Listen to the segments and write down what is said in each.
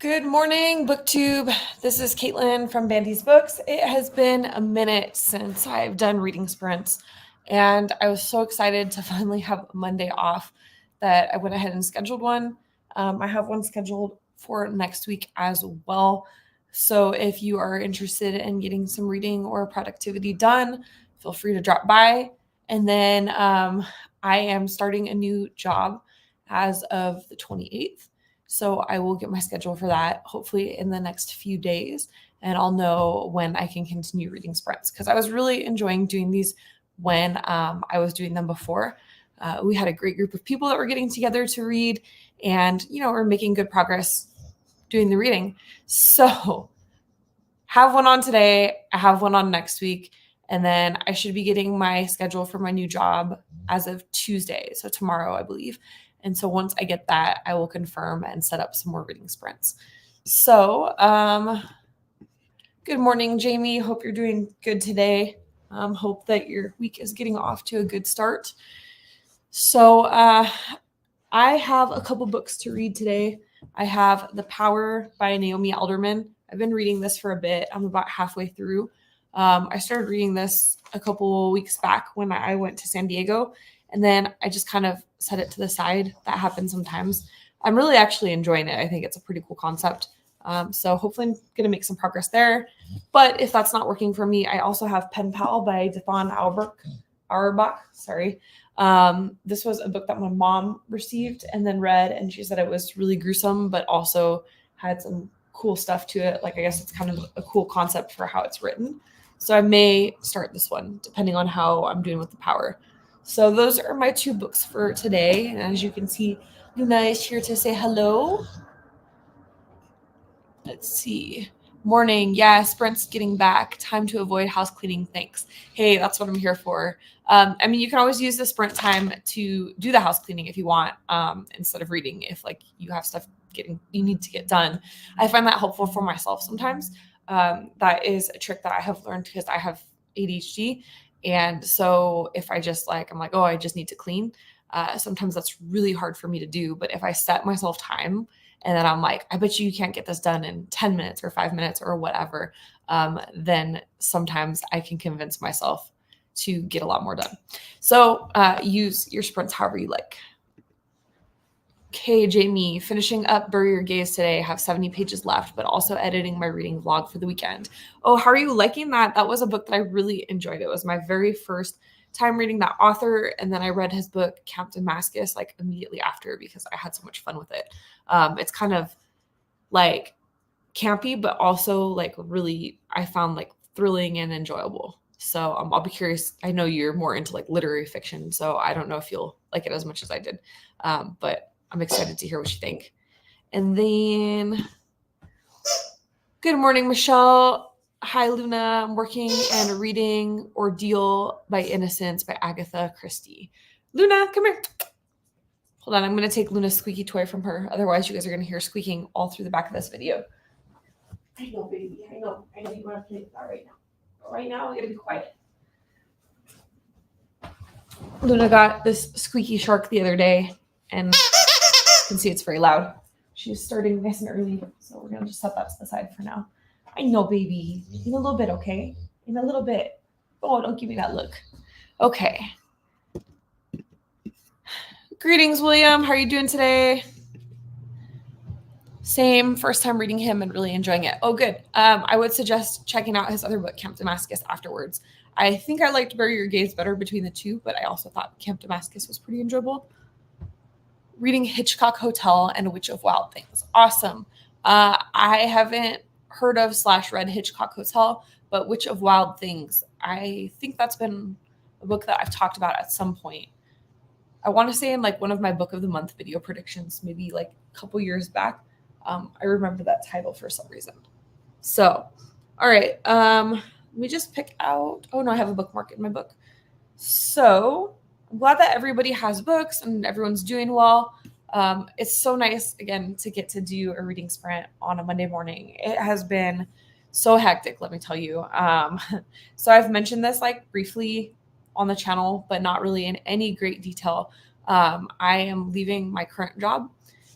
Good morning, BookTube. This is Caitlin from Bandy's Books. It has been a minute since I've done reading sprints, and I was so excited to finally have a Monday off that I went ahead and scheduled one. I have one scheduled for next week as well. So if you are interested in getting some reading or productivity done, feel free to drop by. And then I am starting a new job as of the 28th. So I will get my schedule for that hopefully in the next few days, and I'll know when I can continue reading sprints because I was really enjoying doing these when I was doing them before. We had a great group of people that were getting together to read, and we're making good progress doing the reading. So have one on today. I have one on next week, and then I should be getting my schedule for my new job as of Tuesday, so tomorrow, I believe. And so once I get that, I will confirm and set up some more reading sprints. So, good morning, Jamie. Hope you're doing good today. Hope that your week is getting off to a good start. So, I have a couple books to read today. I have The Power by Naomi Alderman. I've been reading this for a bit. I'm about halfway through. I started reading this a couple weeks back when I went to San Diego, and then I just kind of set it to the side. That happens sometimes. I'm really actually enjoying it. I think it's a pretty cool concept. So hopefully I'm going to make some progress there. But if that's not working for me, I also have Pen Pal by Dathan Auerbach. Sorry. This was a book that my mom received and then read, and she said it was really gruesome, but also had some cool stuff to it. Like, I guess it's kind of a cool concept for how it's written. So I may start this one depending on how I'm doing with The Power. So those are my two books for today. And as you can see, Luna is here to say hello. Let's see. Morning. Yeah, sprint's getting back. Time to avoid house cleaning. Thanks. Hey, that's what I'm here for. You can always use the sprint time to do the house cleaning if you want, instead of reading, if like you have stuff you need to get done. I find that helpful for myself sometimes. That is a trick that I have learned because I have ADHD. And so if I just I'm like, oh, I just need to clean. Sometimes that's really hard for me to do. But if I set myself time and then I'm like, I bet you can't get this done in 10 minutes or 5 minutes or whatever, then sometimes I can convince myself to get a lot more done. So use your sprints however you like. Okay, Jamie, finishing up Bury Your Gaze today. I have 70 pages left, but also editing my reading vlog for the weekend. Oh, how are you liking that? That was a book that I really enjoyed. It was my very first time reading that author, and then I read his book, Camp Damascus, immediately after because I had so much fun with it. It's kind of campy, but also really, I found thrilling and enjoyable. So I'll be curious. I know you're more into literary fiction, so I don't know if you'll like it as much as I did. But I'm excited to hear what you think. And then, good morning, Michelle. Hi, Luna. I'm working and reading Ordeal by Innocence by Agatha Christie. Luna, come here. Hold on. I'm going to take Luna's squeaky toy from her. Otherwise, you guys are going to hear squeaking all through the back of this video. I know, baby. I know you want to play with that right now. But right now, I'm going to be quiet. Luna got this squeaky shark the other day, and you can see it's very loud. She's starting nice and early, so we're gonna just set that to the side for now. I know, baby. In a little bit, okay? In a little bit. Oh, don't give me that look. Okay. Greetings, William. How are you doing today? Same. First time reading him and really enjoying it. Oh, good. I would suggest checking out his other book, Camp Damascus, afterwards. I think I liked Bury Your Gaze better between the two, but I also thought Camp Damascus was pretty enjoyable. Reading Hitchcock Hotel and Witch of Wild Things. Awesome. I haven't heard of / read Hitchcock Hotel, but Witch of Wild Things, I think that's been a book that I've talked about at some point. I want to say in one of my book of the month video predictions, maybe a couple years back. I remember that title for some reason. So, all right. Let me just pick out. Oh no, I have a bookmark in my book. So I'm glad that everybody has books and everyone's doing well. It's so nice, again, to get to do a reading sprint on a Monday morning. It has been so hectic, let me tell you. So I've mentioned this briefly on the channel, but not really in any great detail. I am leaving my current job.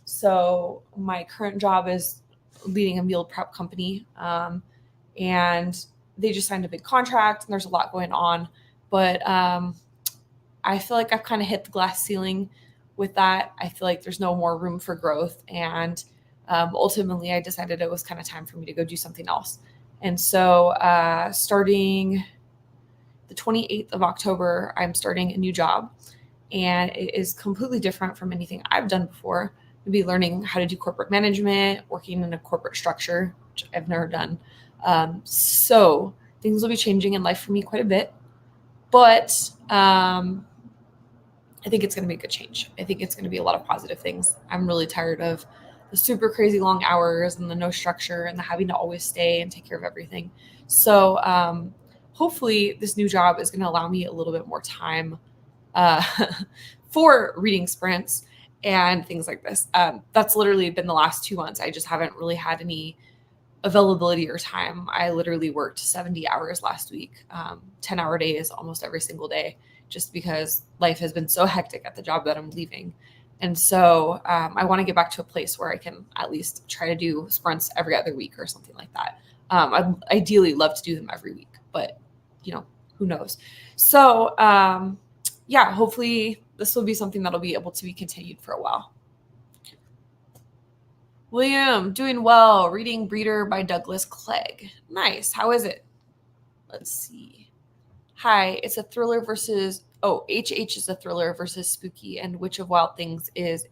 So my current job is leading a meal prep company. And they just signed a big contract and there's a lot going on. But I feel like I've kind of hit the glass ceiling with that. I feel like there's no more room for growth. And ultimately, I decided it was kind of time for me to go do something else. And so starting the 28th of October, I'm starting a new job. And it is completely different from anything I've done before. I'll be learning how to do corporate management, working in a corporate structure, which I've never done. So things will be changing in life for me quite a bit. But I think it's going to be a good change. I think it's going to be a lot of positive things. I'm really tired of the super crazy long hours and the no structure and the having to always stay and take care of everything. So hopefully this new job is going to allow me a little bit more time uh, for reading sprints and things like this. That's literally been the last 2 months. I just haven't really had any availability or time. I literally worked 70 hours last week, 10-hour days almost every single day, just because life has been so hectic at the job that I'm leaving. And so I want to get back to a place where I can at least try to do sprints every other week or something like that. I'd ideally love to do them every week, but who knows? So yeah, hopefully this will be something that'll be able to be continued for a while. William, doing well. Reading Breeder by Douglas Clegg. Nice. How is it? Let's see. Hi, it's a thriller versus HH is a thriller versus spooky, and Witch of Wild Things is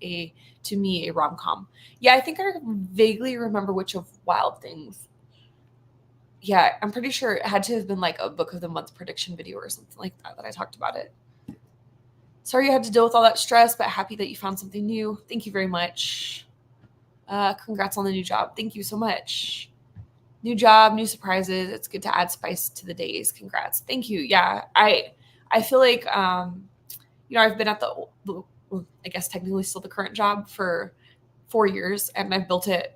to me a rom-com. Yeah, I think I vaguely remember Witch of Wild Things. Yeah, I'm pretty sure it had to have been like a book of the month prediction video or something like that I talked about it. Sorry you had to deal with all that stress, but happy that you found something new. Thank you very much. Congrats on the new job. Thank you so much. New job, new surprises. It's good to add spice to the days. Congrats. Thank you. Yeah, I feel like I've been at the I guess technically still the current job for 4 years, and I've built it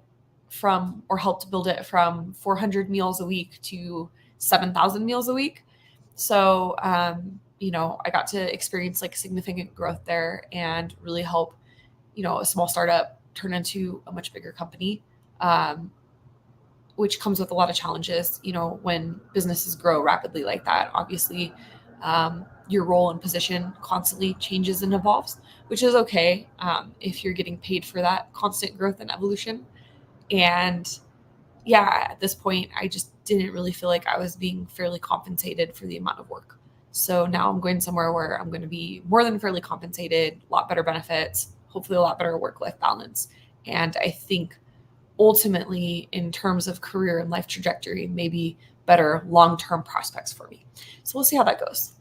helped build it from 400 meals a week to 7,000 meals a week. So I got to experience like significant growth there and really help a small startup turn into a much bigger company. Which comes with a lot of challenges, when businesses grow rapidly like that. Obviously, your role and position constantly changes and evolves, which is okay if you're getting paid for that constant growth and evolution. And yeah, at this point, I just didn't really feel like I was being fairly compensated for the amount of work. So now I'm going somewhere where I'm going to be more than fairly compensated, a lot better benefits, hopefully a lot better work-life balance. And I think ultimately, in terms of career and life trajectory, maybe better long-term prospects for me. So we'll see how that goes.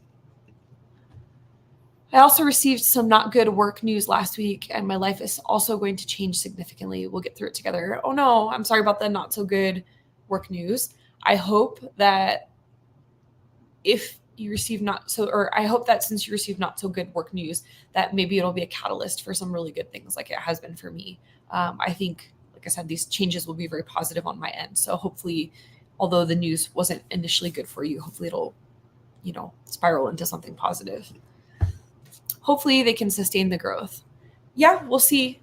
I also received some not good work news last week, and my life is also going to change significantly. We'll get through it together. Oh no, I'm sorry about the not so good work news. I hope that I hope that since you received not so good work news, that maybe it'll be a catalyst for some really good things like it has been for me. I think, like I said, these changes will be very positive on my end. So hopefully, although the news wasn't initially good for you, hopefully it'll, spiral into something positive. Hopefully they can sustain the growth. Yeah, we'll see.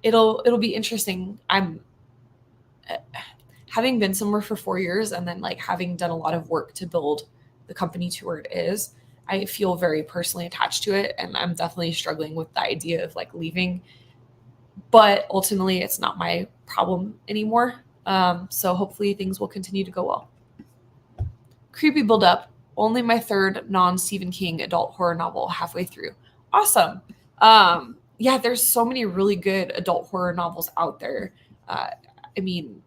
It'll be interesting. I'm having been somewhere for 4 years and then like having done a lot of work to build the company to where it is. I feel very personally attached to it, and I'm definitely struggling with the idea of like leaving. But ultimately, it's not my problem anymore. So hopefully things will continue to go well. Creepy build up. Only my third non-Stephen King adult horror novel halfway through. Awesome. Yeah, there's so many really good adult horror novels out there. I mean,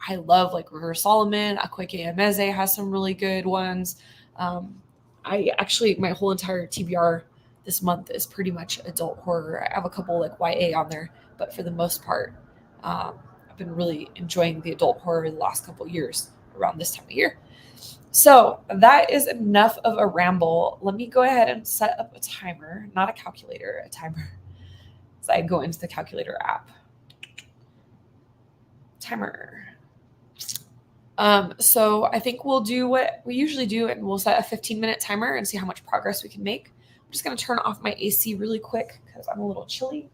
I love like River Solomon. Akwaeke Emeze has some really good ones. My whole entire TBR this month is pretty much adult horror. I have a couple like YA on there, but for the most part, I've been really enjoying the adult horror the last couple of years around this time of year. So that is enough of a ramble. Let me go ahead and set up a timer, not a calculator, a timer. So I go into the calculator app. Timer. So I think we'll do what we usually do, and we'll set a 15-minute timer and see how much progress we can make. I'm just going to turn off my AC really quick because I'm a little chilly.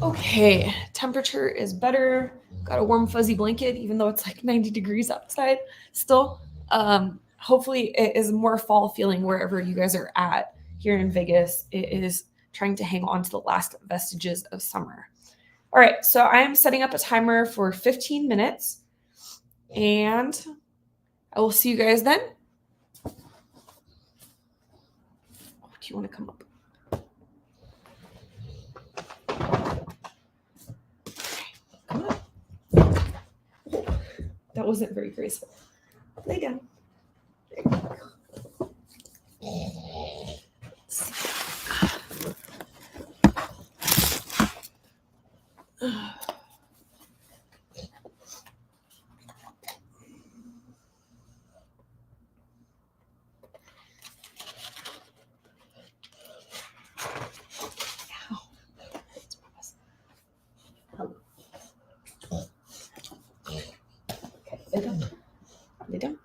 Okay, temperature is better. Got a warm fuzzy blanket, even though it's like 90 degrees outside still. Hopefully it is more fall feeling wherever you guys are at. Here in Vegas, it is trying to hang on to the last vestiges of summer. All right, so I am setting up a timer for 15 minutes and I will see you guys then. Do you want to come up? Come on. That wasn't very graceful. Lay down. There you go. Lay down. Lay down.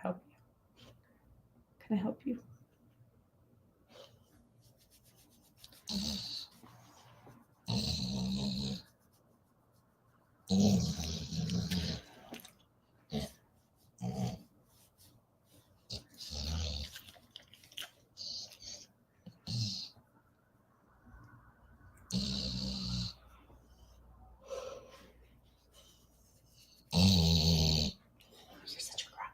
Help you. Can I help you? You're such a cropper.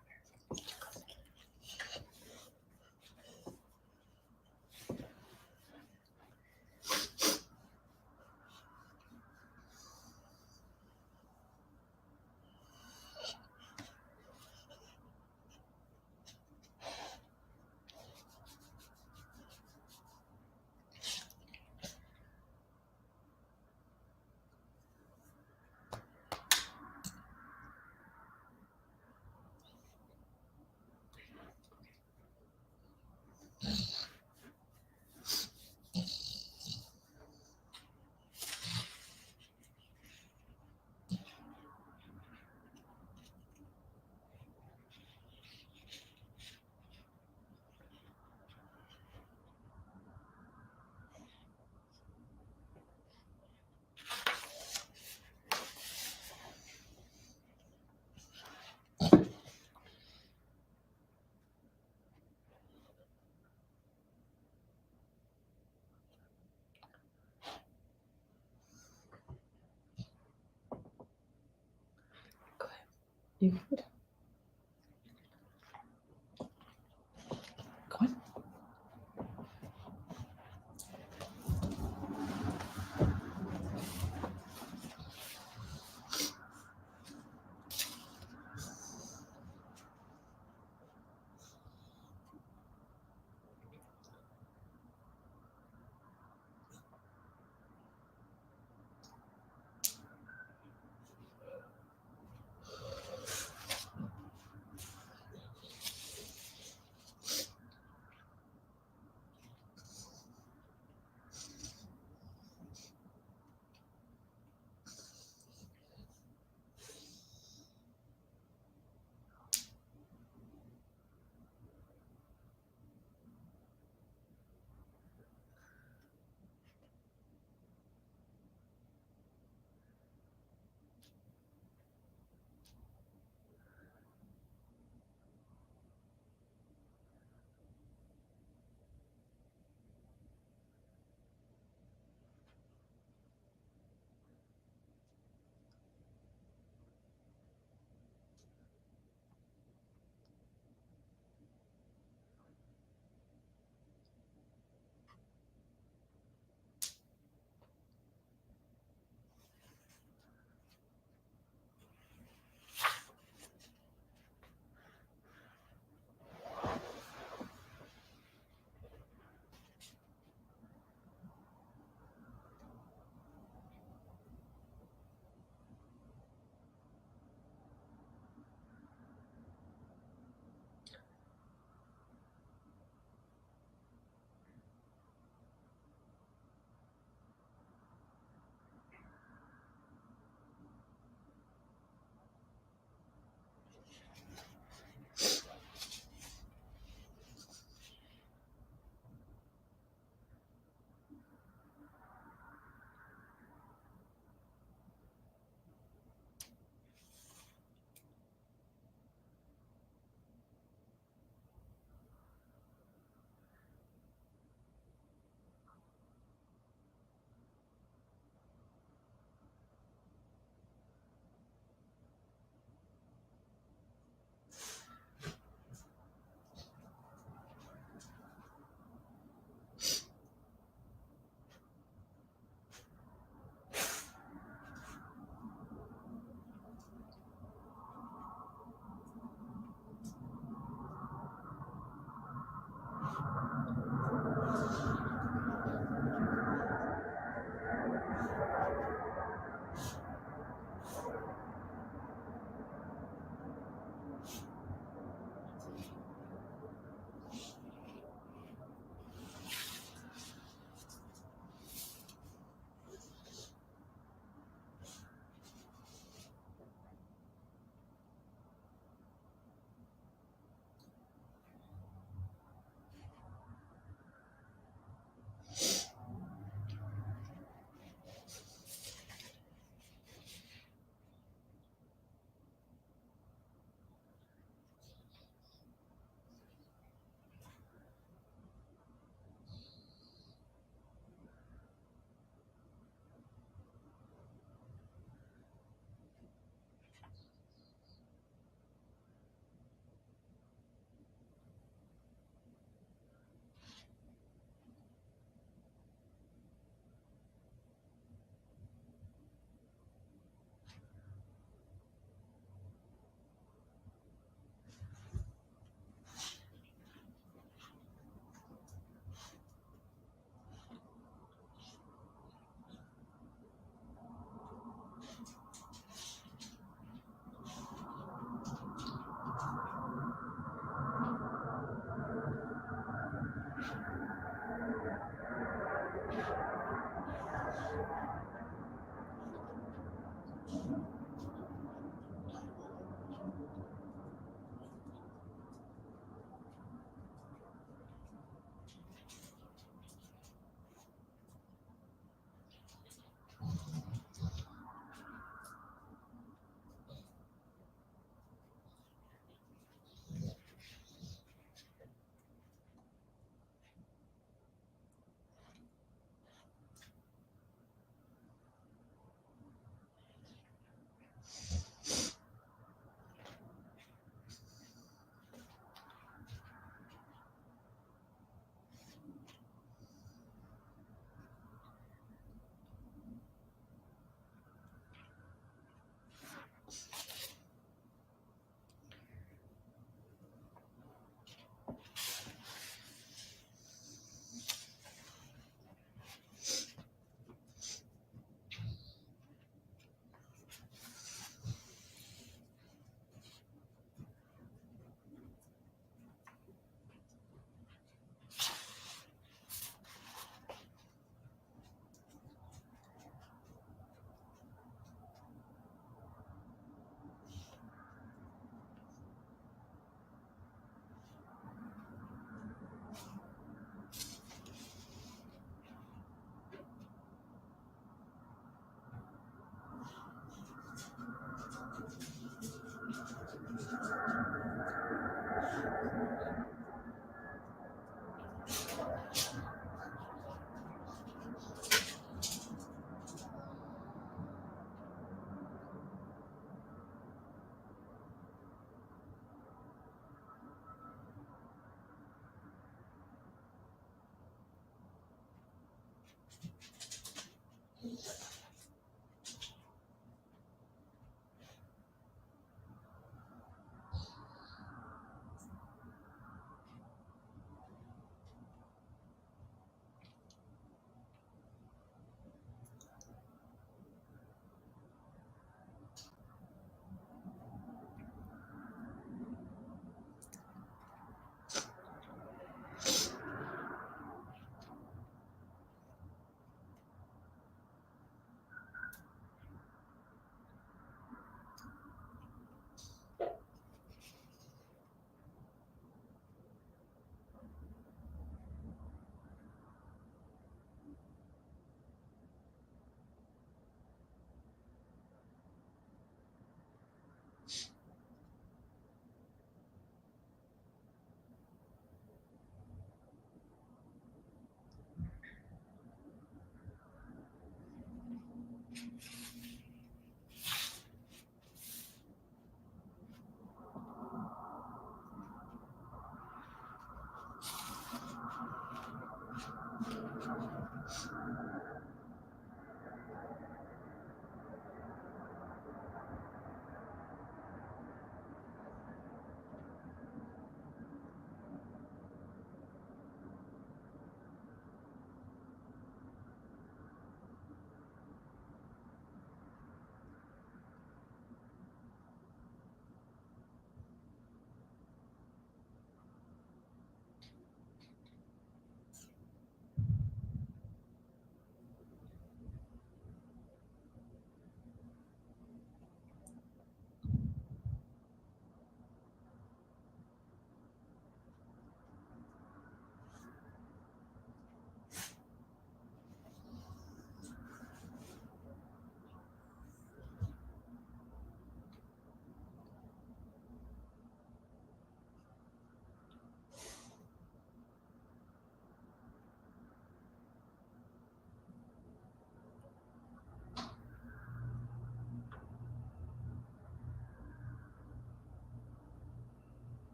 You good? Go on.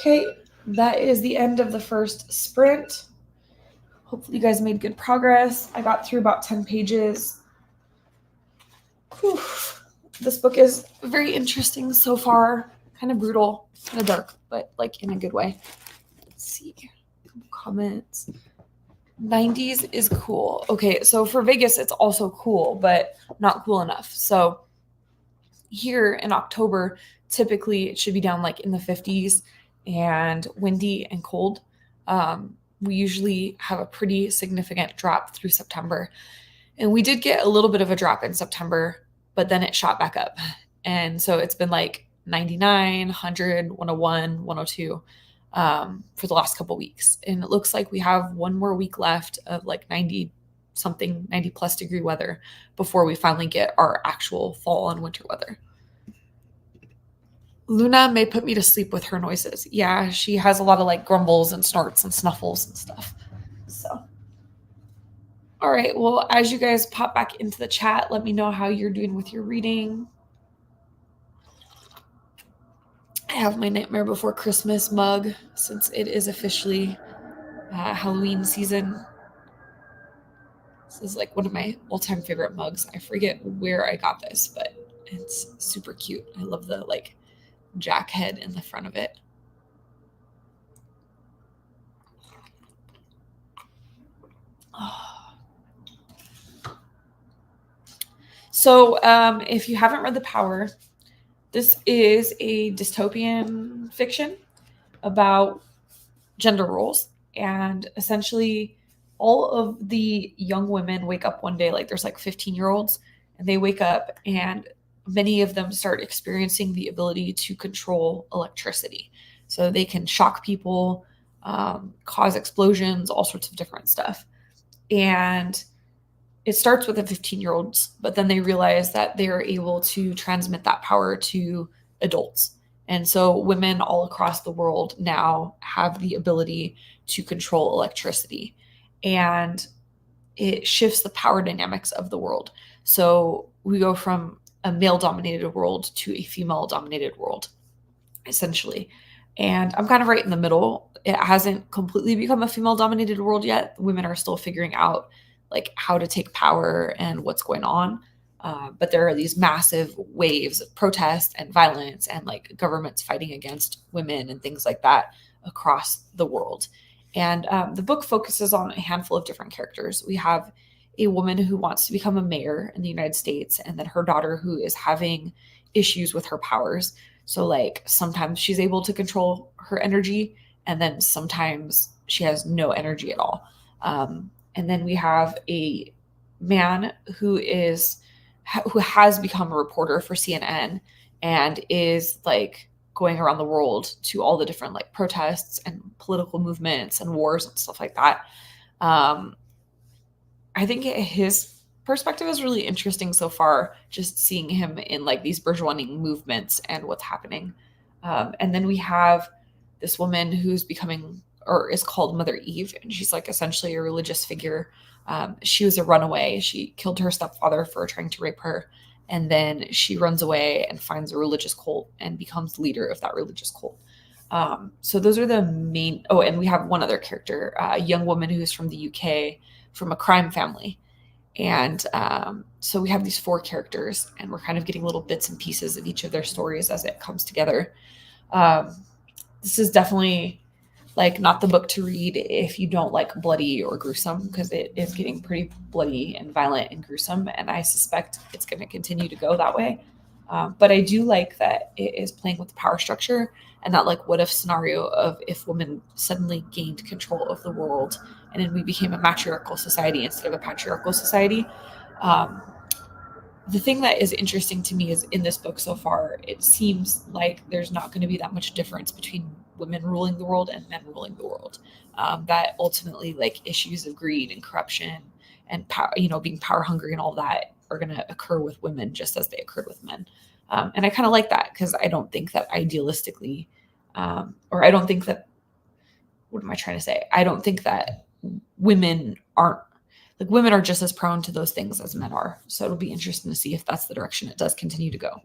Okay, that is the end of the first sprint. Hopefully you guys made good progress. I got through about 10 pages. Whew. This book is very interesting so far. Kind of brutal, kind of dark, but like in a good way. Let's see. Comments. 90s is cool. Okay, so for Vegas, it's also cool, but not cool enough. So here in October, typically it should be down like in the 50s and windy and cold. We usually have a pretty significant drop through September. And we did get a little bit of a drop in September, but then it shot back up. And so it's been like 99, 100, 101, 102 for the last couple weeks. And it looks like we have one more week left of like 90 something, 90 plus degree weather before we finally get our actual fall and winter weather. Luna may put me to sleep with her noises. Yeah, she has a lot of like grumbles and snorts and snuffles and stuff. So, all right. Well, as you guys pop back into the chat, let me know how you're doing with your reading. I have my Nightmare Before Christmas mug since it is officially Halloween season. This is like one of my all-time favorite mugs. I forget where I got this, but it's super cute. I love the like jack head in the front of it. Oh. So if you haven't read The Power, this is a dystopian fiction about gender roles. And essentially all of the young women wake up one day, like there's like 15-year-olds, and they wake up and many of them start experiencing the ability to control electricity. So they can shock people, cause explosions, all sorts of different stuff. And it starts with the 15-year-olds, but then they realize that they're able to transmit that power to adults. And so women all across the world now have the ability to control electricity. And it shifts the power dynamics of the world. So we go from a male-dominated world to a female-dominated world, essentially. And I'm kind of right in the middle. It hasn't completely become a female-dominated world yet. Women are still figuring out like how to take power and what's going on. But there are these massive waves of protest and violence and like governments fighting against women and things like that across the world. And the book focuses on a handful of different characters. We have a woman who wants to become a mayor in the United States, and then her daughter who is having issues with her powers. So like sometimes she's able to control her energy, and then sometimes she has no energy at all. And then we have a man who has become a reporter for CNN and is like going around the world to all the different like protests and political movements and wars and stuff like that. I think his perspective is really interesting so far, just seeing him in like these burgeoning movements and what's happening. And then we have this woman who's becoming or is called Mother Eve, and she's like essentially a religious figure. She was a runaway. She killed her stepfather for trying to rape her. And then she runs away and finds a religious cult and becomes the leader of that religious cult. So those are the main. Oh, and we have one other character, a young woman who's from the UK, from a crime family. And so we have these four characters, and we're kind of getting little bits and pieces of each of their stories as it comes together. This is definitely like not the book to read if you don't like bloody or gruesome, because it is getting pretty bloody and violent and gruesome, and I suspect it's going to continue to go that way. But I do like that it is playing with the power structure and that like what if scenario of if women suddenly gained control of the world and then we became a matriarchal society instead of a patriarchal society. The thing that is interesting to me is in this book so far, it seems like there's not going to be that much difference between women ruling the world and men ruling the world. That ultimately like issues of greed and corruption and power, being power hungry and all that are going to occur with women just as they occurred with men. And I kind of like that because I don't think that idealistically, or I don't think that, what am I trying to say? I don't think that women are just as prone to those things as men are. So it'll be interesting to see if that's the direction it does continue to go.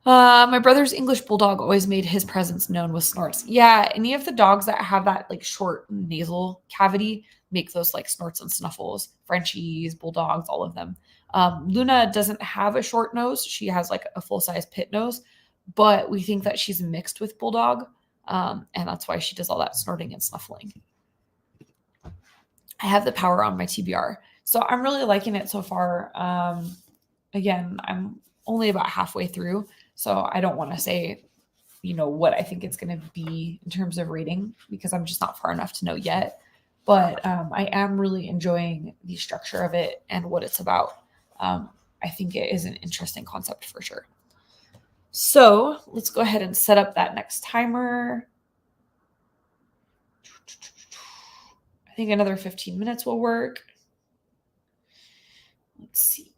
My brother's English bulldog always made his presence known with snorts. Yeah, any of the dogs that have that like short nasal cavity make those like snorts and snuffles. Frenchies, bulldogs, all of them. Luna doesn't have a short nose. She has like a full size pit nose, but we think that she's mixed with bulldog. And that's why she does all that snorting and snuffling. I have the power on my TBR. So I'm really liking it so far. Again, I'm only about halfway through. So I don't want to say, what I think it's going to be in terms of rating because I'm just not far enough to know yet. But I am really enjoying the structure of it and what it's about. I think it is an interesting concept for sure. So let's go ahead and set up that next timer. I think another 15 minutes will work. Let's see.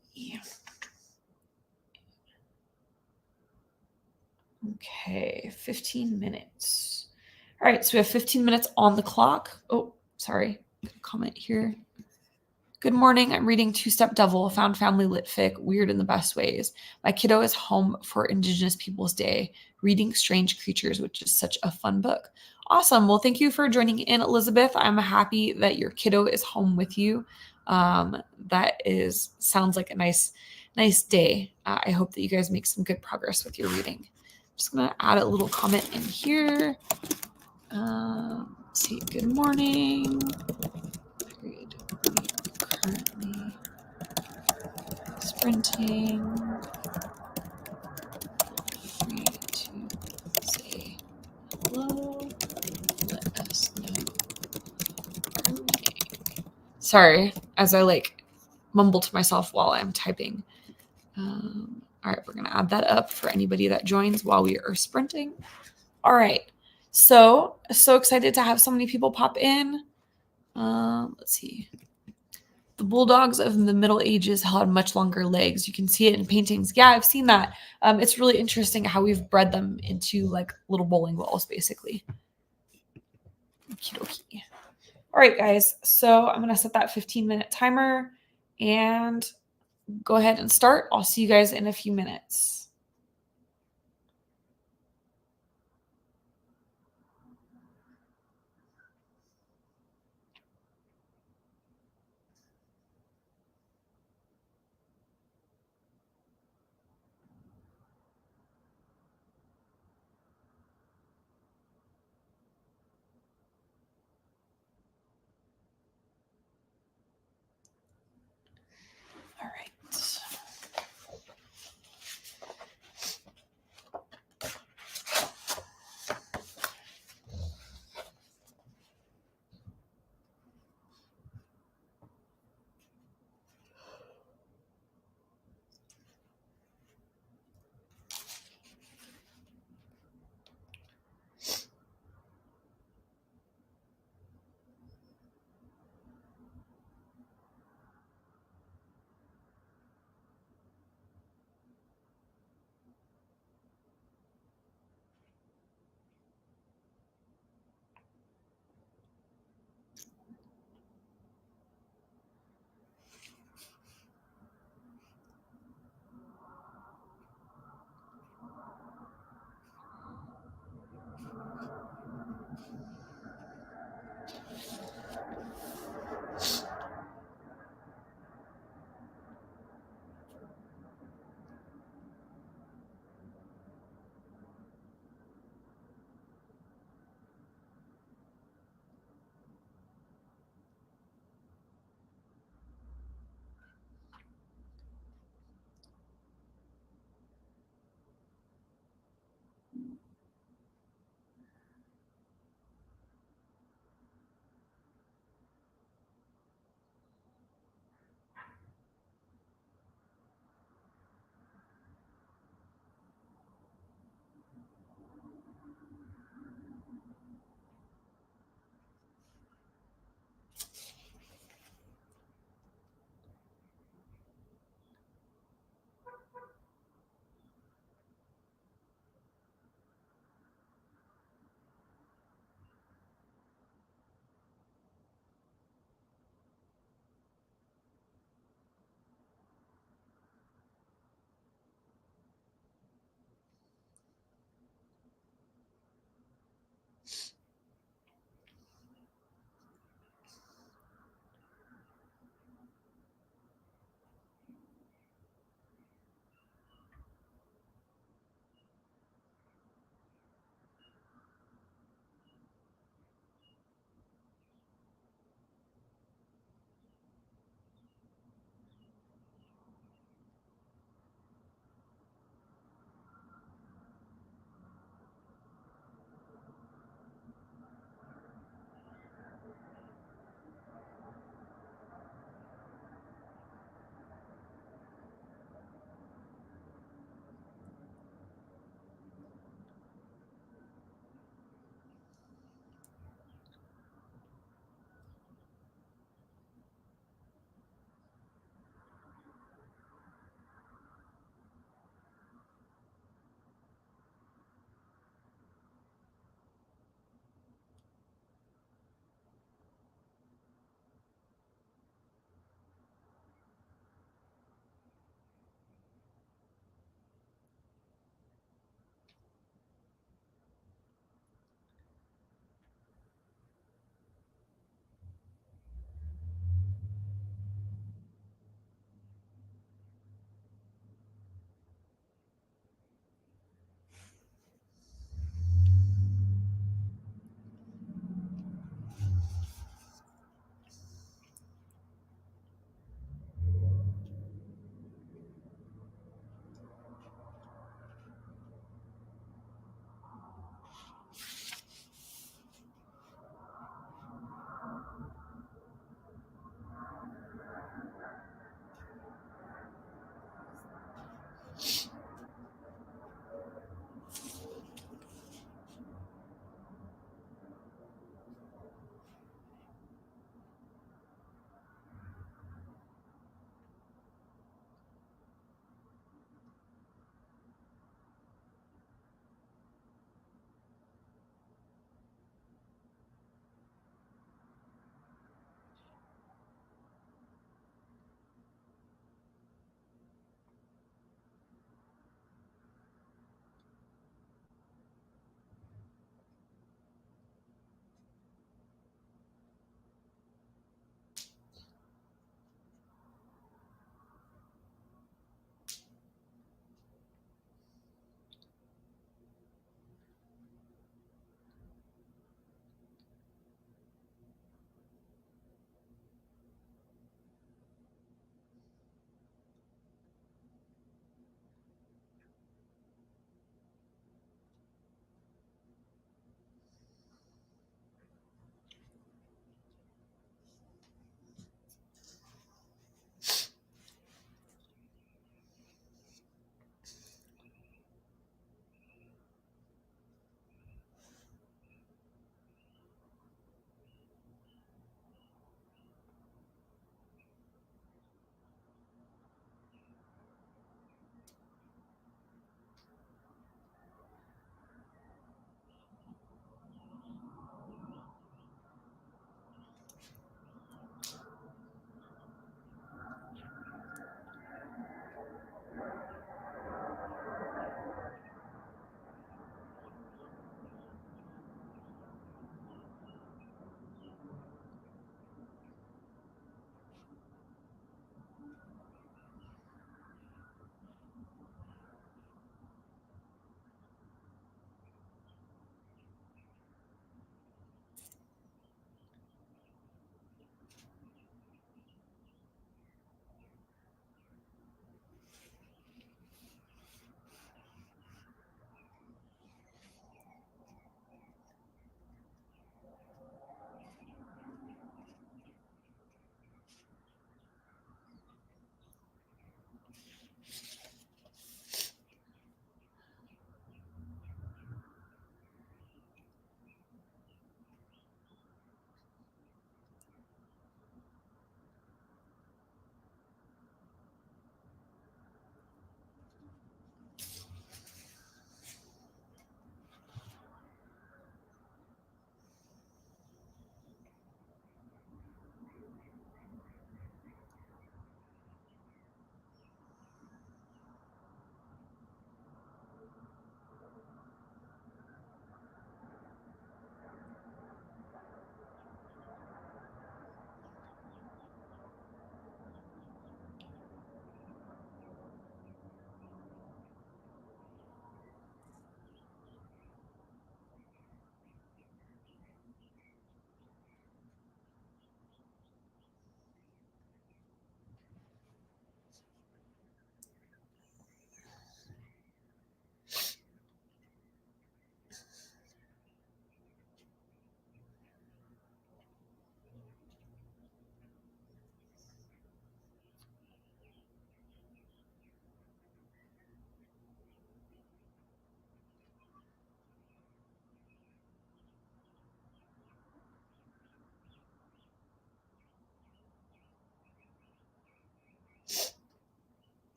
Okay, 15 minutes. All right, so we have 15 minutes on the clock. Oh, sorry. Comment here. Good morning. I'm reading Two Step Devil, Found Family Lit Fic, weird in the best ways. My kiddo is home for Indigenous Peoples Day, reading Strange Creatures, which is such a fun book. Awesome. Well, thank you for joining in, Elizabeth. I'm happy that your kiddo is home with you. Sounds like a nice day. I hope that you guys make some good progress with your reading. Just gonna add a little comment in here. Let's see. Good morning. Period. Currently sprinting. Free to say hello. Let us know. Sorry, as I mumble to myself while I'm typing. All right, we're gonna add that up for anybody that joins while we are sprinting. All right, so excited to have so many people pop in. Let's see. The bulldogs of the Middle Ages had much longer legs. You can see it in paintings. Yeah, I've seen that. It's really interesting how we've bred them into like little bowling balls, basically. Okie. All right, guys. So I'm gonna set that 15-minute timer and go ahead and start. I'll see you guys in a few minutes. All right.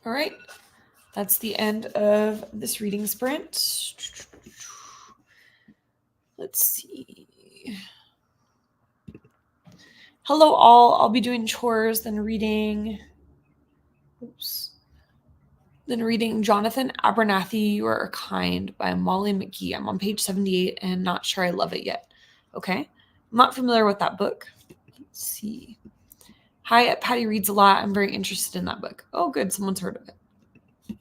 All right. That's the end of this reading sprint. Let's see. Hello, all. I'll be doing chores, then reading. Then reading Jonathan Abernathy, You Are Kind by Molly McGee. I'm on page 78 and not sure I love it yet. Okay. I'm not familiar with that book. Let's see. Hi, Patty Reads a Lot. I'm very interested in that book. Oh, good. Someone's heard of it.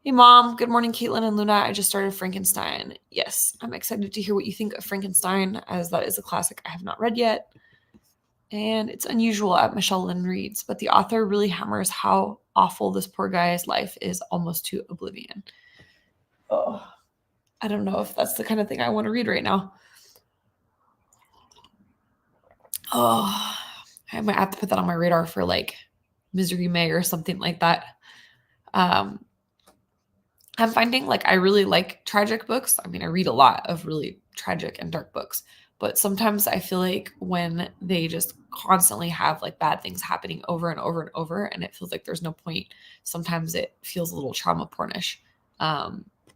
Hey, Mom. Good morning, Caitlin and Luna. I just started Frankenstein. Yes, I'm excited to hear what you think of Frankenstein, as that is a classic I have not read yet. And it's unusual at Michelle Lynn Reads, but the author really hammers how awful this poor guy's life is almost to oblivion. Oh, I don't know if that's the kind of thing I want to read right now. Oh, I might have to put that on my radar for like Misery May or something like that. I'm finding like I really like tragic books. I mean, I read a lot of really tragic and dark books, but sometimes I feel like when they just constantly have like bad things happening over and over and over, and it feels like there's no point, sometimes it feels a little trauma pornish.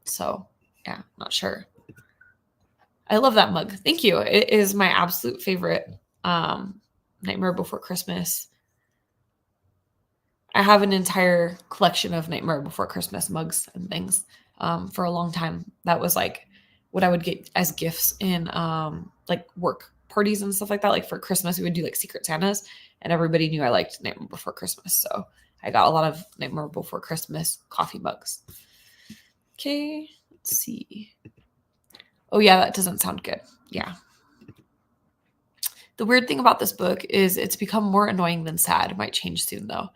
So yeah, not sure. I love that mug. Thank you. It is my absolute favorite. Nightmare Before Christmas. I have an entire collection of Nightmare Before Christmas mugs and things for a long time. That was like what I would get as gifts in like work parties and stuff like that. Like for Christmas, we would do like Secret Santas, and everybody knew I liked Nightmare Before Christmas. So I got a lot of Nightmare Before Christmas coffee mugs. Okay, let's see. Oh yeah, that doesn't sound good. Yeah. The weird thing about this book is it's become more annoying than sad. It might change soon though.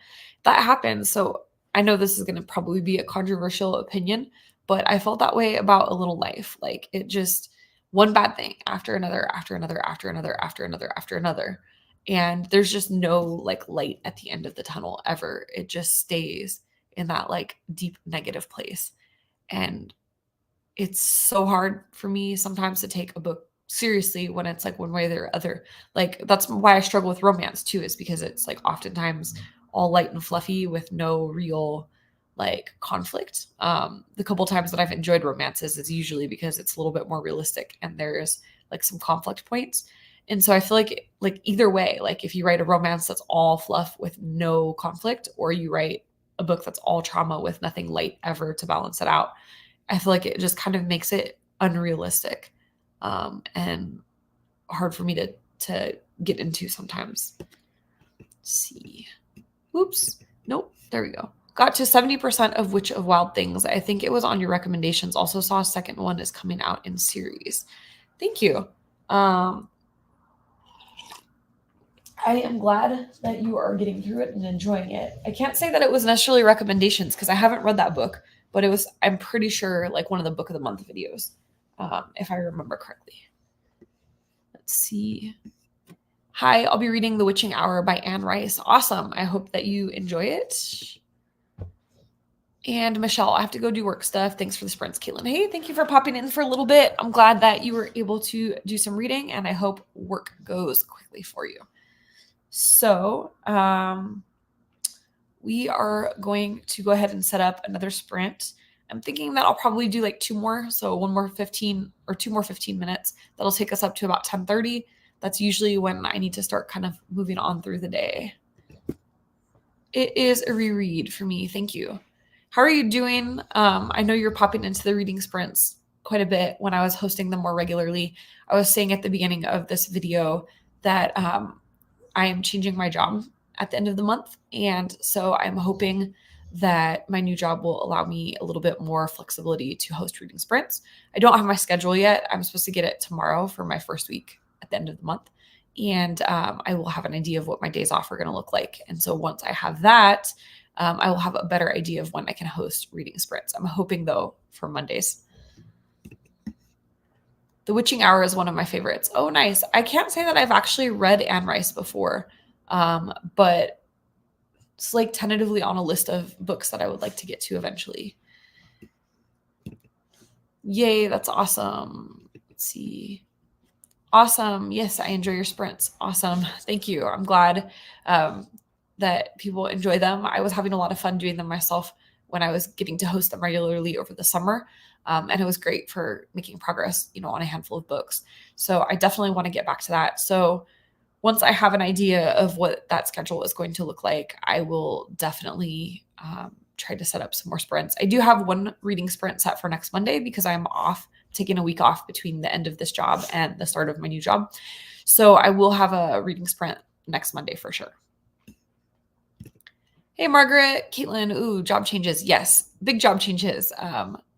That happens. So I know this is going to probably be a controversial opinion, but I felt that way about A Little Life. Like it just one bad thing after another, after another, after another, after another, after another. And there's just no like light at the end of the tunnel ever. It just stays in that like deep negative place. And it's so hard for me sometimes to take a book seriously when it's like one way or the other. Like that's why I struggle with romance too, is because it's like oftentimes all light and fluffy with no real like conflict. The couple times that I've enjoyed romances is usually because it's a little bit more realistic and there's like some conflict points. And so I feel like either way, like if you write a romance that's all fluff with no conflict, or you write a book that's all trauma with nothing light ever to balance it out, I feel like it just kind of makes it unrealistic and hard for me to get into sometimes. Let's see. Oops. Nope. There we go. Got to 70% of Witch of Wild Things. I think it was on your recommendations. Also saw a second one is coming out in series. Thank you. I am glad that you are getting through it and enjoying it. I can't say that it was necessarily recommendations because I haven't read that book, but it was, I'm pretty sure, like one of the book of the month videos, if I remember correctly. Let's see. Hi, I'll be reading The Witching Hour by Anne Rice. Awesome. I hope that you enjoy it. And Michelle, I have to go do work stuff. Thanks for the sprints, Caitlin. Hey, thank you for popping in for a little bit. I'm glad that you were able to do some reading, and I hope work goes quickly for you. So we are going to go ahead and set up another sprint. I'm thinking that I'll probably do like two more. So two more 15 minutes. That'll take us up to about 10:30. That's usually when I need to start kind of moving on through the day. It is a reread for me. Thank you. How are you doing? I know you're popping into the reading sprints quite a bit when I was hosting them more regularly. I was saying at the beginning of this video that I am changing my job at the end of the month. And so I'm hoping that my new job will allow me a little bit more flexibility to host reading sprints. I don't have my schedule yet. I'm supposed to get it tomorrow for my first week at the end of the month. And I will have an idea of what my days off are going to look like. And so once I have that, I will have a better idea of when I can host reading sprints. I'm hoping, though, for Mondays. The Witching Hour is one of my favorites. Oh, nice. I can't say that I've actually read Anne Rice before, but it's like tentatively on a list of books that I would like to get to eventually. Yay, that's awesome. Let's see. Awesome. Yes, I enjoy your sprints. Awesome. Thank you. I'm glad. that people enjoy them. I was having a lot of fun doing them myself when I was getting to host them regularly over the summer. And it was great for making progress, on a handful of books. So I definitely want to get back to that. So once I have an idea of what that schedule is going to look like, I will definitely try to set up some more sprints. I do have one reading sprint set for next Monday because I'm off, taking a week off between the end of this job and the start of my new job. So I will have a reading sprint next Monday for sure. Hey, Margaret, Caitlin, ooh, job changes. Yes, big job changes.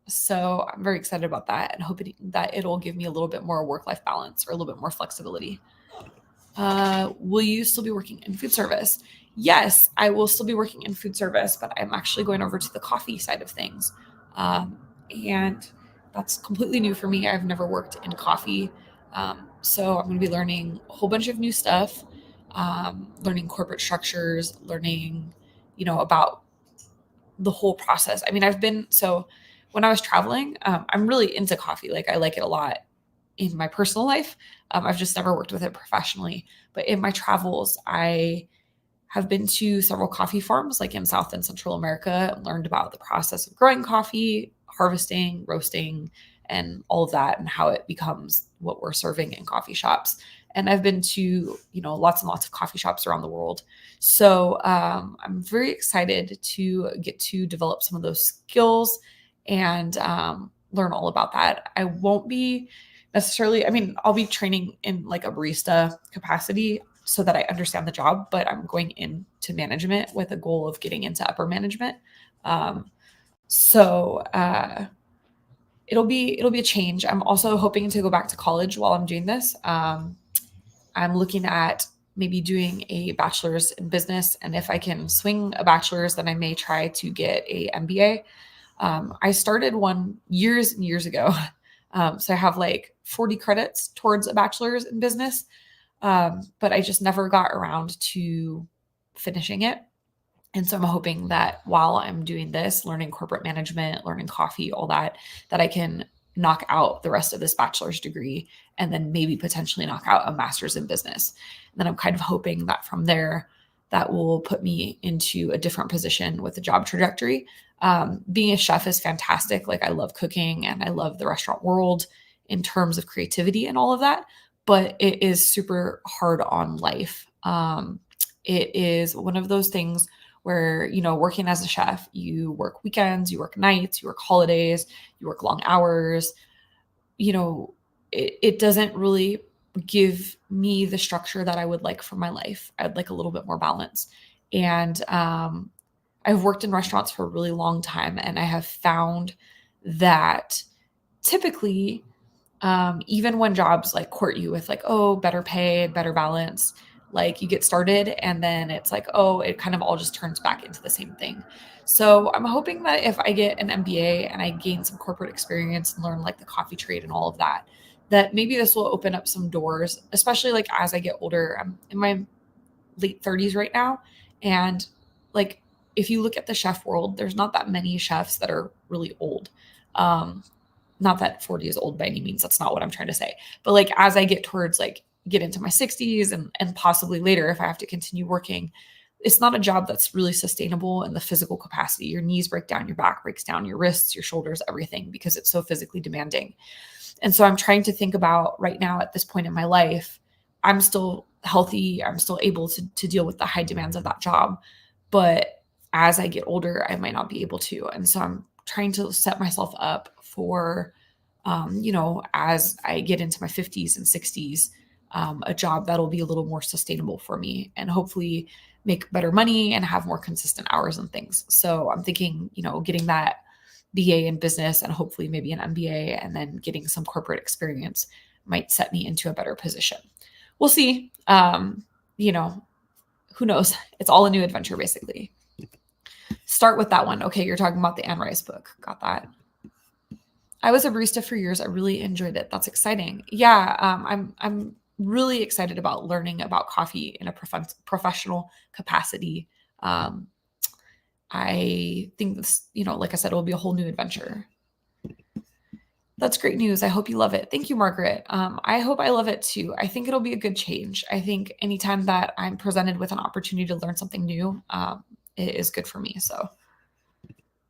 So I'm very excited about that and hoping that it'll give me a little bit more work-life balance or a little bit more flexibility. Will you still be working in food service? Yes, I will still be working in food service, but I'm actually going over to the coffee side of things. And that's completely new for me. I've never worked in coffee. So I'm going to be learning a whole bunch of new stuff, learning corporate structures, learning, about the whole process. I mean, when I was traveling, I'm really into coffee. Like I like it a lot in my personal life. I've just never worked with it professionally, but in my travels, I have been to several coffee farms like in South and Central America and learned about the process of growing coffee, harvesting, roasting, and all of that and how it becomes what we're serving in coffee shops. And I've been to, lots and lots of coffee shops around the world. So I'm very excited to get to develop some of those skills and learn all about that. I won't be necessarily, I'll be training in like a barista capacity so that I understand the job, but I'm going into management with a goal of getting into upper management. So it'll be a change. I'm also hoping to go back to college while I'm doing this. I'm looking at maybe doing a bachelor's in business, and if I can swing a bachelor's, then I may try to get a MBA. I started one years and years ago. So I have like 40 credits towards a bachelor's in business. But I just never got around to finishing it. And so I'm hoping that while I'm doing this, learning corporate management, learning coffee, all that, that I can knock out the rest of this bachelor's degree and then maybe potentially knock out a master's in business. And then I'm kind of hoping that from there, that will put me into a different position with a job trajectory. Being a chef is fantastic. Like I love cooking and I love the restaurant world in terms of creativity and all of that, but it is super hard on life. It is one of those things where, working as a chef, you work weekends, you work nights, you work holidays, you work long hours. It doesn't really give me the structure that I would like for my life. I'd like a little bit more balance. And I've worked in restaurants for a really long time, and I have found that typically, even when jobs like court you with like, oh, better pay, better balance, like you get started and then it's like, oh, it kind of all just turns back into the same thing. So I'm hoping that if I get an MBA and I gain some corporate experience and learn like the coffee trade and all of that, that maybe this will open up some doors, especially like as I get older. I'm in my late 30s right now. And like, if you look at the chef world, there's not that many chefs that are really old. Not that 40 is old by any means. That's not what I'm trying to say. But like, as I get towards like get into my 60s and possibly later, if I have to continue working, it's not a job that's really sustainable in the physical capacity. Your knees break down, your back breaks down, your wrists, your shoulders, everything, because it's so physically demanding. And so I'm trying to think about right now at this point in my life, I'm still healthy. I'm still able to deal with the high demands of that job. But as I get older, I might not be able to. And so I'm trying to set myself up for, as I get into my 50s and 60s, a job that'll be a little more sustainable for me and hopefully make better money and have more consistent hours and things. So I'm thinking, getting that BA in business and hopefully maybe an MBA and then getting some corporate experience might set me into a better position. We'll see. Who knows? It's all a new adventure, basically. Start with that one. Okay, you're talking about the Anne Rice book. Got that. I was a barista for years. I really enjoyed it. That's exciting. Yeah, I'm really excited about learning about coffee in a professional capacity. I think this, like I said, it will be a whole new adventure. That's great news. I hope you love it. Thank you, Margaret. I hope I love it too. I think it'll be a good change. I think anytime that I'm presented with an opportunity to learn something new, it is good for me. So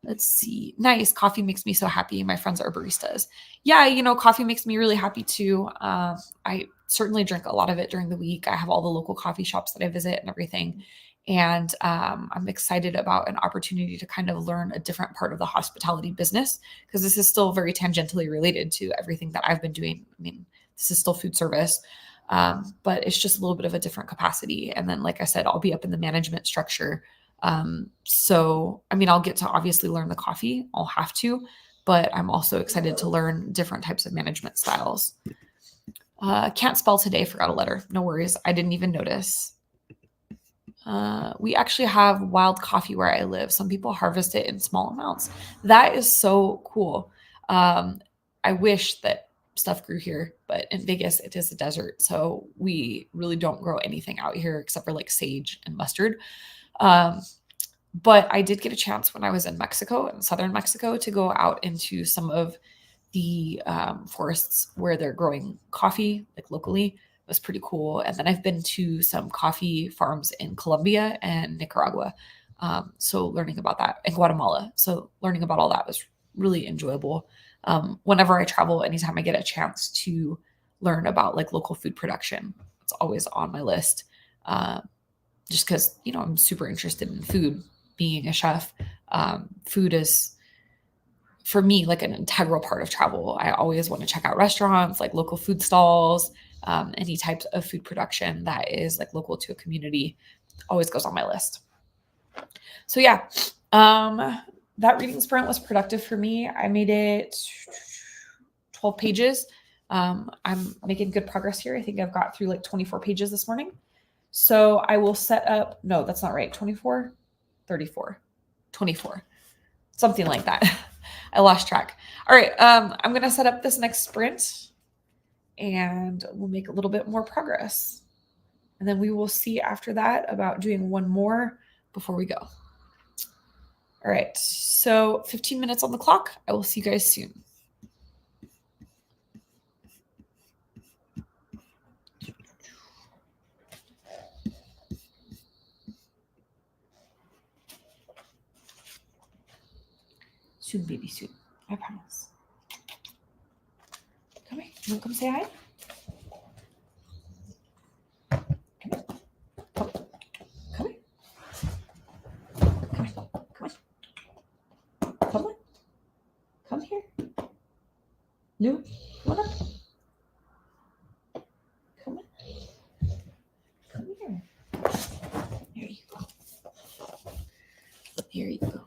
let's see. Nice. Coffee makes me so happy. My friends are baristas. Yeah, coffee makes me really happy too. I certainly drink a lot of it during the week. I have all the local coffee shops that I visit and everything. And I'm excited about an opportunity to kind of learn a different part of the hospitality business because this is still very tangentially related to everything that I've been doing. I mean, this is still food service, but it's just a little bit of a different capacity. And then, like I said, I'll be up in the management structure. So, I mean, I'll get to obviously learn the coffee. I'll have to, but I'm also excited to learn different types of management styles. Can't spell today, forgot a letter. No worries. I didn't even notice. We actually have wild coffee where I live. Some people harvest it in small amounts. That is so cool. I wish that stuff grew here, but in Vegas, it is a desert. So we really don't grow anything out here except for like sage and mustard. But I did get a chance when I was in Mexico, in southern Mexico, to go out into some of the forests where they're growing coffee, like locally. It was pretty cool. And then I've been to some coffee farms in Colombia and Nicaragua. So learning about that, and Guatemala. So learning about all that was really enjoyable. Whenever I travel, anytime I get a chance to learn about like local food production, it's always on my list. Just because, I'm super interested in food, being a chef. Food is, for me, like an integral part of travel. I always want to check out restaurants, like local food stalls, any types of food production that is like local to a community always goes on my list. So yeah, that reading sprint was productive for me. I made it 12 pages. I'm making good progress here. I think I've got through like 24 pages this morning. So I will set up, no, that's not right. 24, 34, 24, something like that. I lost track. All right. I'm going to set up this next sprint and we'll make a little bit more progress. And then we will see after that about doing one more before we go. All right. So 15 minutes on the clock. I will see you guys soon. Soon, baby, soon. I promise. Come here. You want to come say hi? Come here. Come here. Come on. Come here. No. Come on up. Come on. Come here. There you go. There you go.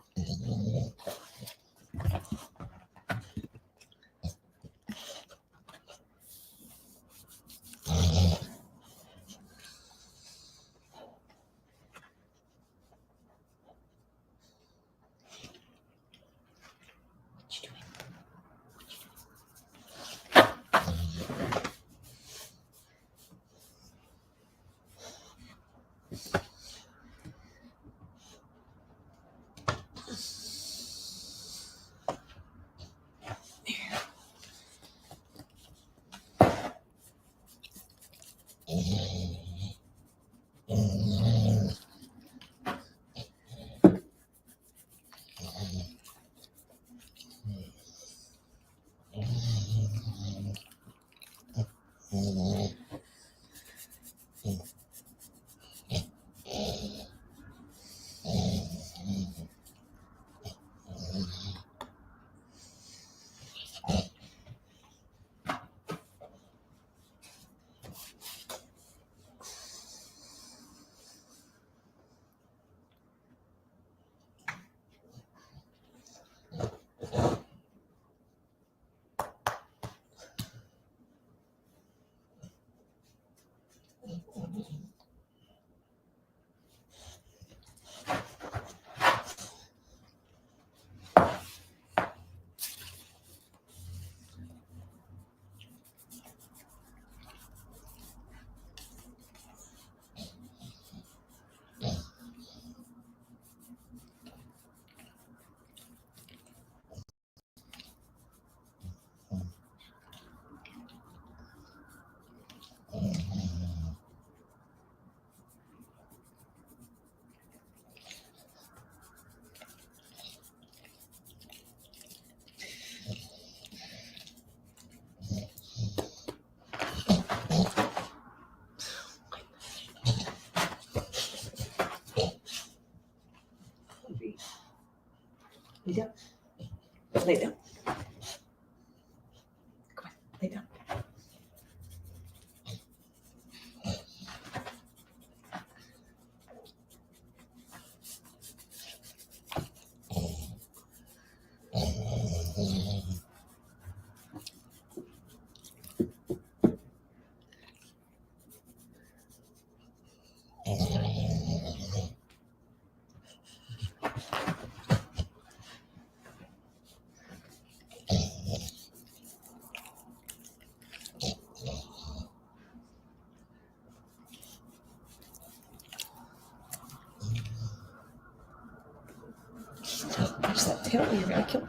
Lay down. Lay down. Come on, lay down. There's that tail. You're gonna kill it.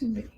Soon, baby.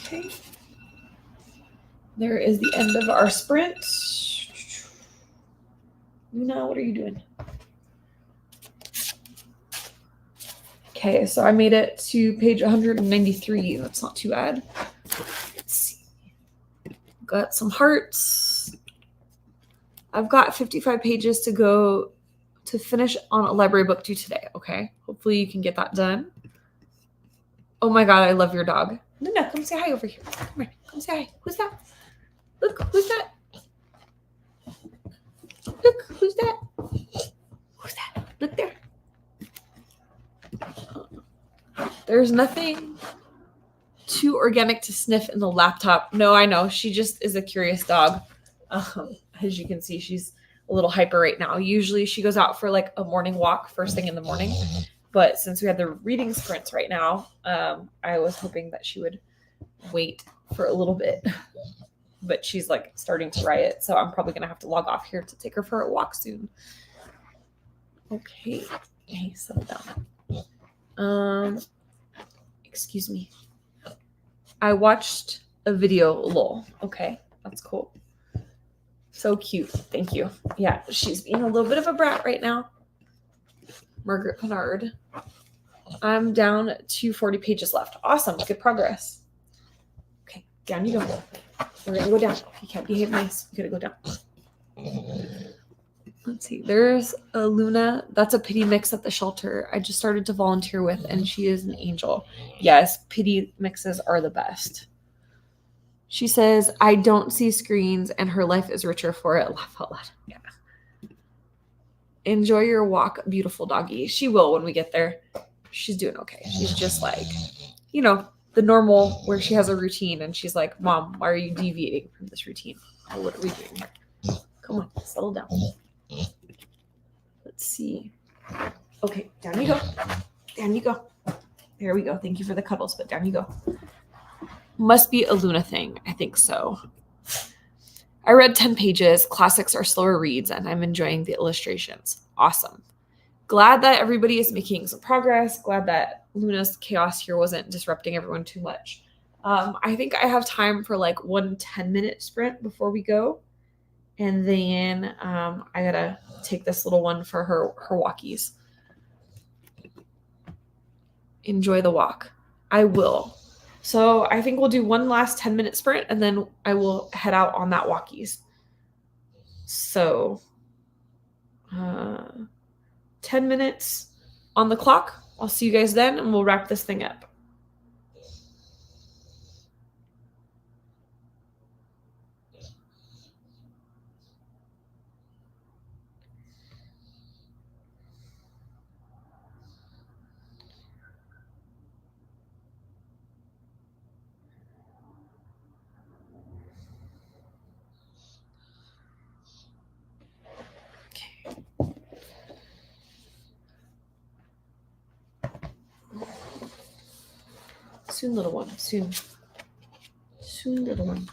Okay. There is the end of our sprint. Luna, what are you doing? Okay, so I made it to page 193. That's not too bad. Let's see. Got some hearts. I've got 55 pages to go to finish on a library book due today, okay? Hopefully you can get that done. Oh my God, I love your dog. Linda, come say hi over here. Come here, come say hi. Who's that? Look, who's that? Look, who's that? Who's that? Look there. There's nothing too organic to sniff in the laptop. No, I know. She just is a curious dog. As you can see, she's a little hyper right now. Usually she goes out for like a morning walk first thing in the morning. But since we had the reading sprints right now, I was hoping that she would wait for a little bit. But she's like starting to riot. So I'm probably going to have to log off here to take her for a walk soon. Okay. Hey, settle down. Excuse me. I watched a video, lol. Okay, that's cool. So cute. Thank you. Yeah, she's being a little bit of a brat right now. Margaret Pinard. I'm down to 40 pages left. Awesome. Good progress. Okay, down you go. We're going to go down. If you can't behave nice, you got to go down. Let's see. There's a Luna. That's a pity mix at the shelter I just started to volunteer with, and she is an angel. Yes, pity mixes are the best. She says, I don't see screens, and her life is richer for it. Laugh out loud. Yeah. Enjoy your walk, beautiful doggy. She will when we get there. She's doing okay. She's just like, you know, the normal where she has a routine, and she's like, Mom, why are you deviating from this routine? Oh, what are we doing here? Come on, settle down. Let's see. Okay, down you go. Down you go. There we go. Thank you for the cuddles, but down you go. Must be a Luna thing. I think so. I read 10 pages. Classics are slower reads, and I'm enjoying the illustrations. Awesome. Glad that everybody is making some progress. Glad that Luna's chaos here wasn't disrupting everyone too much. I think I have time for like 1 10-minute sprint before we go. And then I gotta take this little one for her walkies. Enjoy the walk. I will. So I think we'll do one last 10-minute sprint and then I will head out on that walkies. So 10 minutes on the clock. I'll see you guys then and we'll wrap this thing up. Soon, little one. Soon. Soon, little one.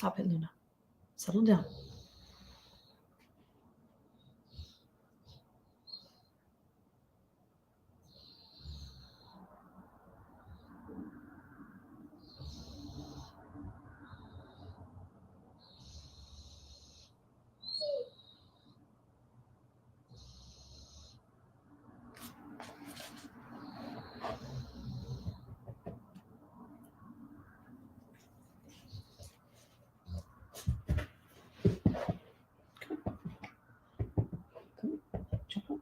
Stop it, Luna. Settle down. Jump up.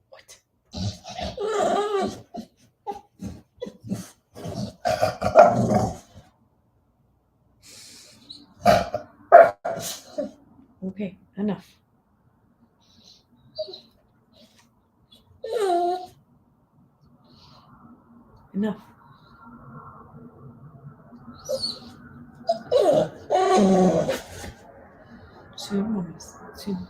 What? Okay, enough. Enough. Soon, mamas. Soon.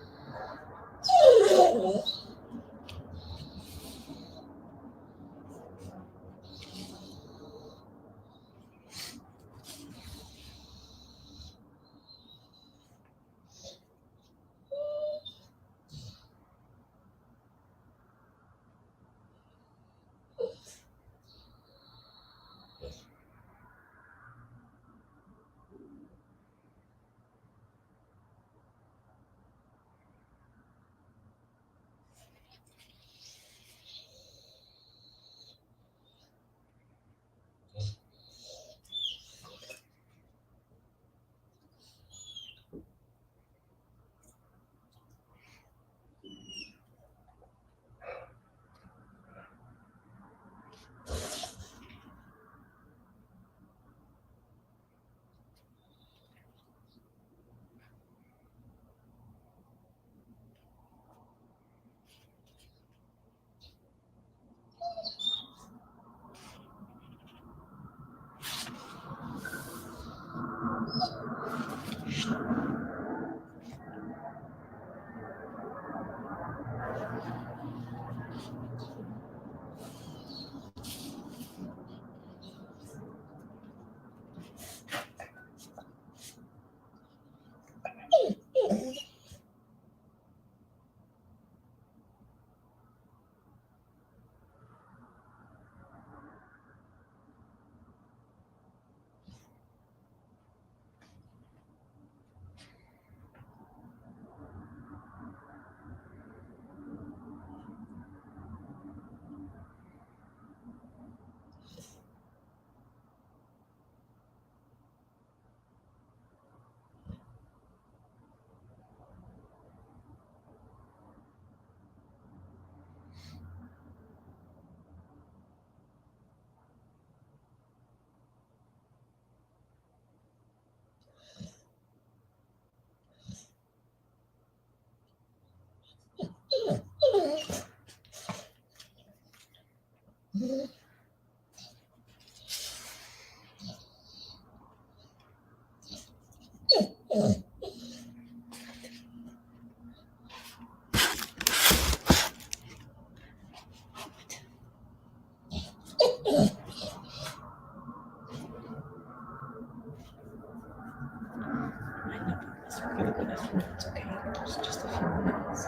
It's okay. It's just a few minutes.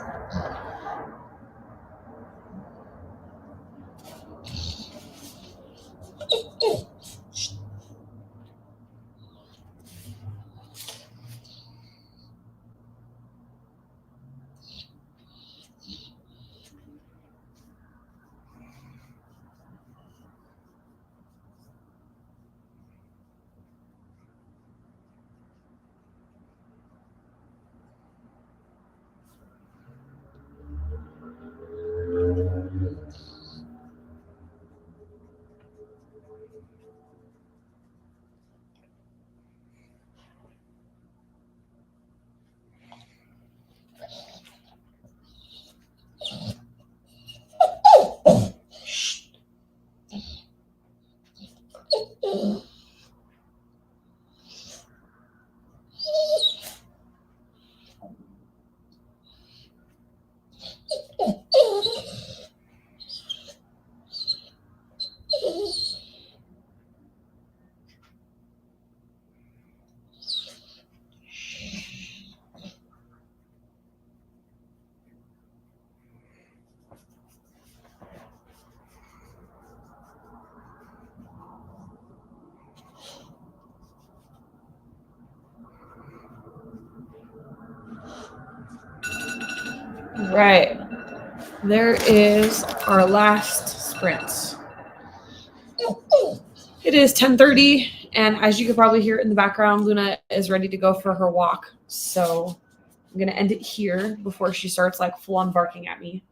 right. There is our last sprint. It is 10:30, and as you can probably hear in the background, Luna is ready to go for her walk. So I'm going to end it here before she starts like full on barking at me.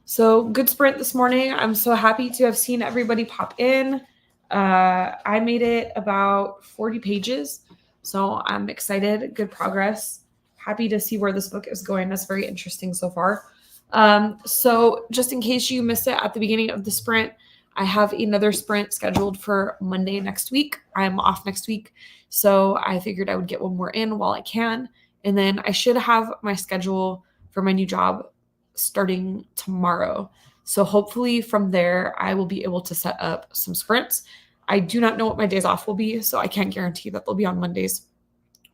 So good sprint this morning. I'm so happy to have seen everybody pop in. I made it about 40 pages, so I'm excited. Good progress. Happy to see where this book is going. That's very interesting so far. So just in case you missed it at the beginning of the sprint, I have another sprint scheduled for Monday next week. I'm off next week, so I figured I would get one more in while I can. And then I should have my schedule for my new job starting tomorrow. So hopefully from there, I will be able to set up some sprints. I do not know what my days off will be, so I can't guarantee that they'll be on Mondays,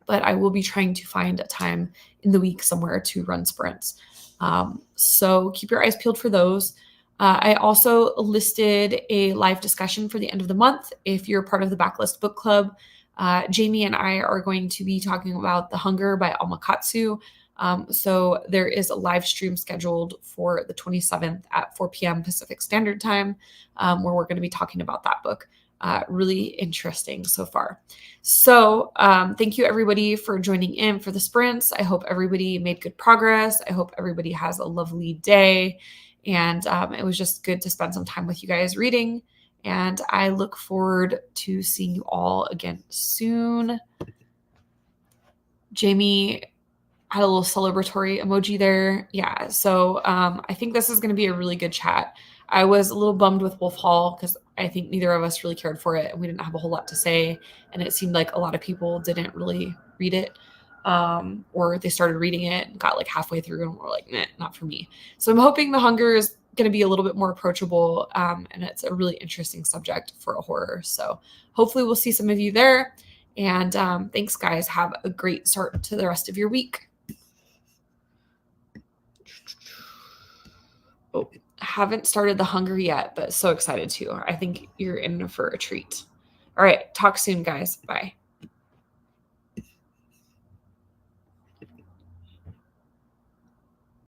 but I will be trying to find a time in the week somewhere to run sprints. So keep your eyes peeled for those. I also listed a live discussion for the end of the month. If you're part of the Backlist Book Club, Jamie and I are going to be talking about The Hunger by Alma Katsu. So there is a live stream scheduled for the 27th at 4 p.m. Pacific Standard Time, where we're going to be talking about that book. Really interesting so far. So thank you everybody for joining in for the sprints. I hope everybody made good progress. I hope everybody has a lovely day. And it was just good to spend some time with you guys reading. And I look forward to seeing you all again soon. Jamie had a little celebratory emoji there. Yeah. So I think this is going to be a really good chat. I was a little bummed with Wolf Hall because I think neither of us really cared for it and we didn't have a whole lot to say. And it seemed like a lot of people didn't really read it, or they started reading it and got like halfway through and were like, nah, not for me. So I'm hoping The Hunger is going to be a little bit more approachable, and it's a really interesting subject for a horror. So hopefully we'll see some of you there. And thanks, guys. Have a great start to the rest of your week. Oh, haven't started The Hunger yet, but so excited to. I think you're in for a treat. All right. Talk soon, guys. Bye.